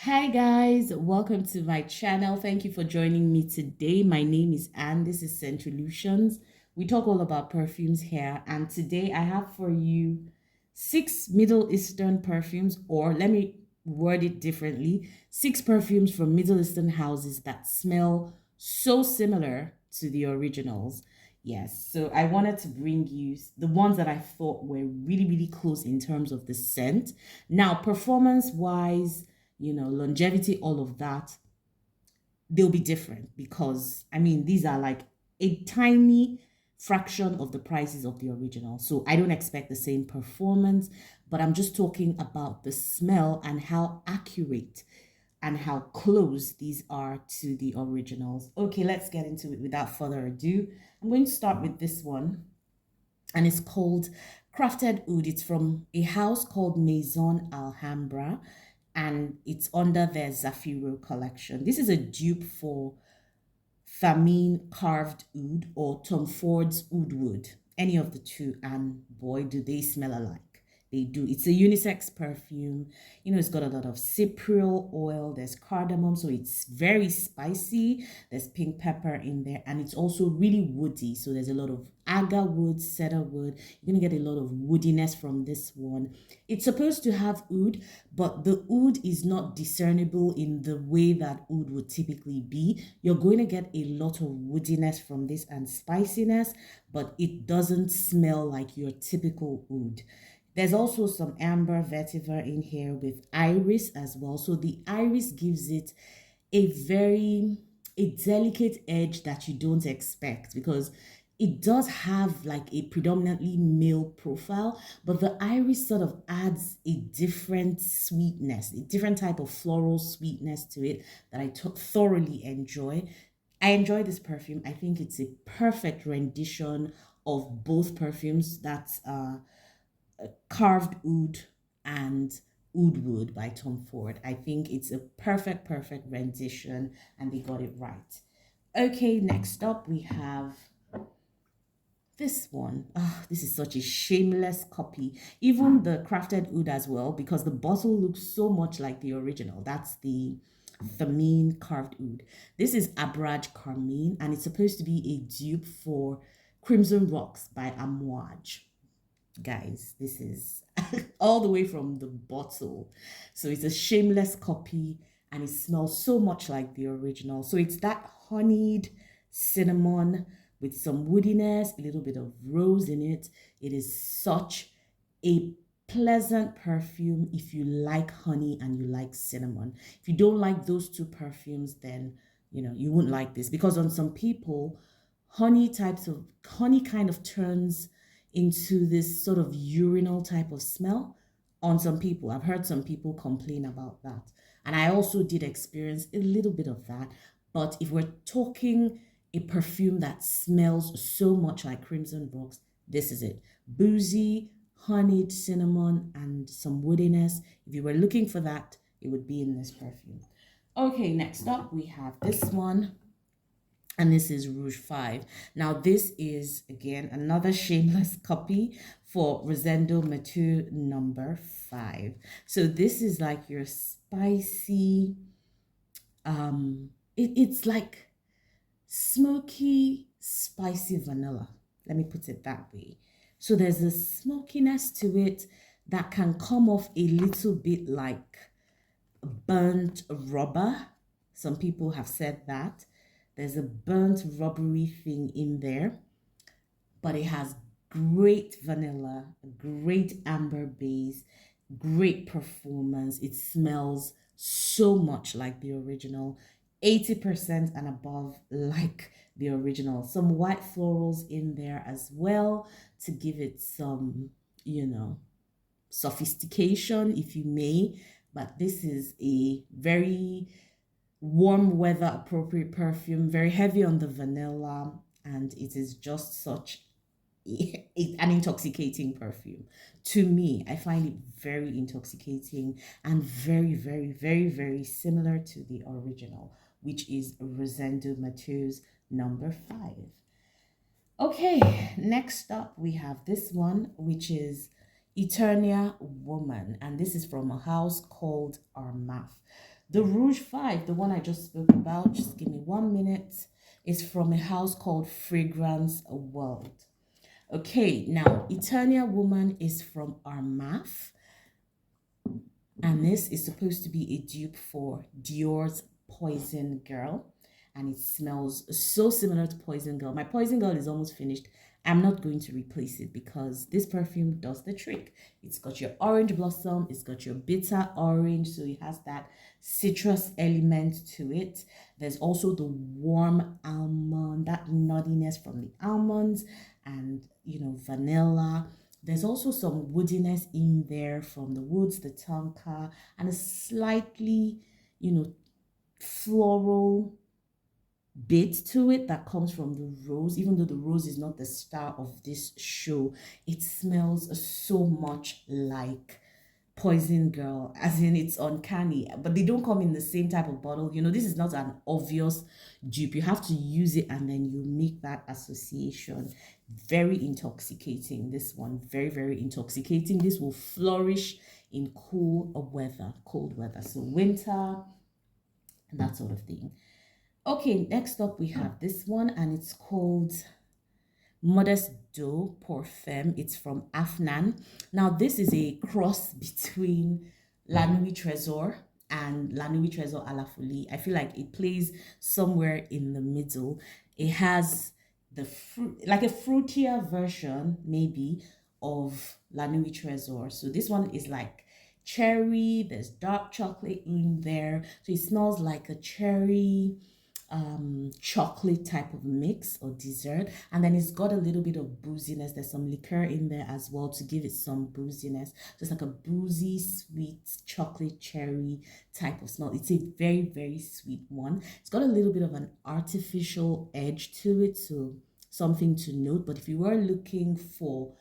Hi guys, welcome to my channel. Thank you for joining me today. My name is Anne. This is Centrolutions. We talk all about perfumes here, and today I have for you 6 Middle Eastern perfumes, or let me word it differently, 6 perfumes from Middle Eastern houses that smell so similar to the originals. Yes, so I wanted to bring you the ones that I thought were really close in terms of the scent. Now, performance wise, longevity, all of that, they'll be different because I mean, these are like a tiny fraction of the prices of the original. So I don't expect the same performance, but I'm just talking about the smell and how accurate and how close these are to the originals. Okay, let's get into it without further ado. I'm going to start with this one, and it's called Crafted Oud. It's from a house called Maison Alhambra, and it's under their Zafiro collection. This is a dupe for Famine Carved Oud or Tom Ford's Oud Wood. Any of the two, and boy, do they smell alike. They do. It's a unisex perfume. It's got a lot of cypriol oil. There's cardamom, so it's very spicy. There's pink pepper in there, and it's also really woody. So there's a lot of agar wood, cedar wood. You're gonna get a lot of woodiness from this one. It's supposed to have oud, but the oud is not discernible in the way that oud would typically be. You're going to get a lot of woodiness from this and spiciness, but it doesn't smell like your typical oud. There's also some amber vetiver in here with iris as well. So the iris gives it a delicate edge that you don't expect, because it does have like a predominantly male profile, but the iris sort of adds a different sweetness, a different type of floral sweetness to it that I thoroughly enjoy. I enjoy this perfume. I think it's a perfect rendition of both perfumes. That's Carved Oud and Oud Wood by Tom Ford. I think it's a perfect rendition, and they got it right. Okay, next up we have this one. Oh, this is such a shameless copy. Even the Crafted Oud as well, because the bottle looks so much like the original. That's the Famine Carved Oud. This is Abraj Carmine, and it's supposed to be a dupe for Crimson Rocks by Amoage. Guys, this is all the way from the bottle. So it's a shameless copy, and it smells so much like the original. So it's that honeyed cinnamon with some woodiness, a little bit of rose in it. It is such a pleasant perfume if you like honey and you like cinnamon. If you don't like those two perfumes, then you wouldn't like this, because on some people, honey kind of turns into this sort of urinal type of smell on some people. I've heard some people complain about that. And I also did experience a little bit of that. But if we're talking a perfume that smells so much like Crimson Rocks, this is it. Boozy, honeyed cinnamon, and some woodiness. If you were looking for that, it would be in this perfume. Okay, next up we have this one, and this is Rouge 5. Now, this is, again, another shameless copy for Rosendo Mature number 5. So this is like your spicy, it's like smoky, spicy vanilla. Let me put it that way. So there's a smokiness to it that can come off a little bit like burnt rubber. Some people have said that. There's a burnt rubbery thing in there, but it has great vanilla, great amber base, great performance. It smells so much like the original, 80% and above like the original. Some white florals in there as well to give it some, sophistication, if you may. But this is a very warm weather appropriate perfume, very heavy on the vanilla, and it is just such an intoxicating perfume. To me, I find it very intoxicating and very similar to the original, which is Rosendo Mateus number 5. Okay, next up we have this one, which is Eternia Woman, and this is from a house called Armaf. The Rouge 5, the one I just spoke about, just give me 1 minute, is from a house called Fragrance World. Okay, now Eternia Woman is from Armaf, and this is supposed to be a dupe for Dior's Poison Girl, and it smells so similar to Poison Girl. My Poison Girl is almost finished. I'm not going to replace it because this perfume does the trick. It's got your orange blossom, it's got your bitter orange, so it has that citrus element to it. There's also the warm almond, that nuttiness from the almonds, and vanilla. There's also some woodiness in there from the woods, the tonka, and a slightly, floral bit to it that comes from the rose. Even though the rose is not the star of this show, it smells so much like Poison Girl, as in it's uncanny, but they don't come in the same type of bottle. This is not an obvious dupe. You have to use it and then you make that association. Very intoxicating, this one. Very, very intoxicating. This will flourish in cold weather. So winter and that sort of thing. Okay, next up we have this one, and it's called Modesto Femme. It's from Afnan. Now, this is a cross between La Nuit Trésor and La Nuit Trésor à la Folie. I feel like it plays somewhere in the middle. It has the fruit, like a fruitier version, maybe, of La Nuit Trésor. So this one is like cherry. There's dark chocolate in there. So it smells like a cherry chocolate type of mix or dessert, and then it's got a little bit of booziness. There's some liqueur in there as well to give it some booziness. So it's like a boozy, sweet chocolate cherry type of smell. It's a very, very sweet one. It's got a little bit of an artificial edge to it, so something to note. But if you were looking for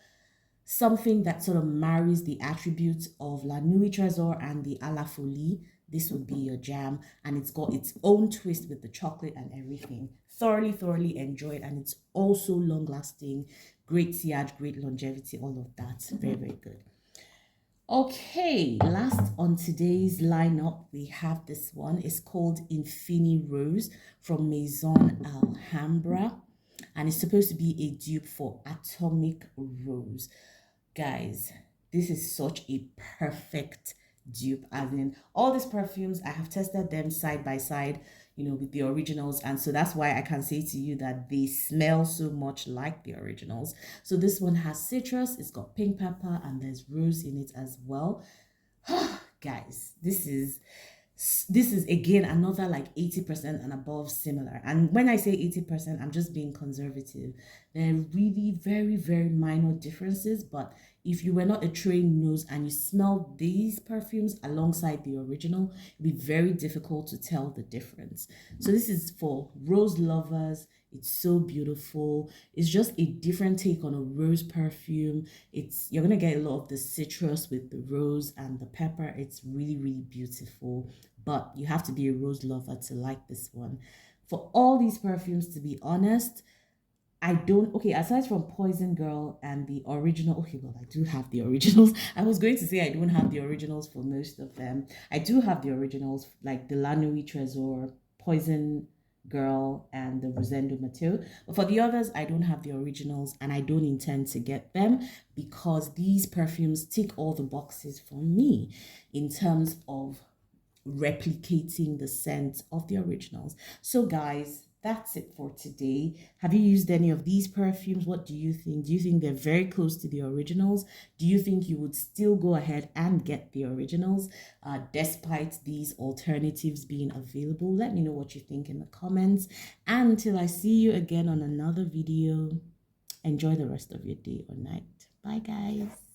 something that sort of marries the attributes of La Nuit Trésor and the À la Folie, this would be your jam, and it's got its own twist with the chocolate and everything. Thoroughly enjoyed, and it's also long lasting, great sillage, great longevity, all of that. Very, very good. Okay, last on today's lineup, we have this one. It's called Infini Rose from Maison Alhambra, and it's supposed to be a dupe for Atomic Rose. Guys, this is such a perfect dupe. As in, all these perfumes, I have tested them side by side, with the originals, and so that's why I can say to you that they smell so much like the originals. So this one has citrus, it's got pink pepper, and there's rose in it as well. Guys, this is again another like 80% and above similar. And when I say 80%, I'm just being conservative. There are really very, very minor differences, but if you were not a trained nose and you smell these perfumes alongside the original, it'd be very difficult to tell the difference. So this is for rose lovers. It's so beautiful. It's just a different take on a rose perfume. You're gonna get a lot of the citrus with the rose and the pepper. It's really, really beautiful. But you have to be a rose lover to like this one. For all these perfumes, to be honest, aside from Poison Girl and the original, okay, well, I do have the originals. I was going to say I don't have the originals for most of them. I do have the originals, like the La Nuit Trésor, Poison Girl, and the Rosendo Mateo. But for the others, I don't have the originals, and I don't intend to get them because these perfumes tick all the boxes for me in terms of replicating the scent of the originals. So guys, that's it for today. Have you used any of these perfumes? What do you think? Do you think they're very close to the originals? Do you think you would still go ahead and get the originals despite these alternatives being available? Let me know what you think in the comments. And until I see you again on another video, enjoy the rest of your day or night. Bye guys.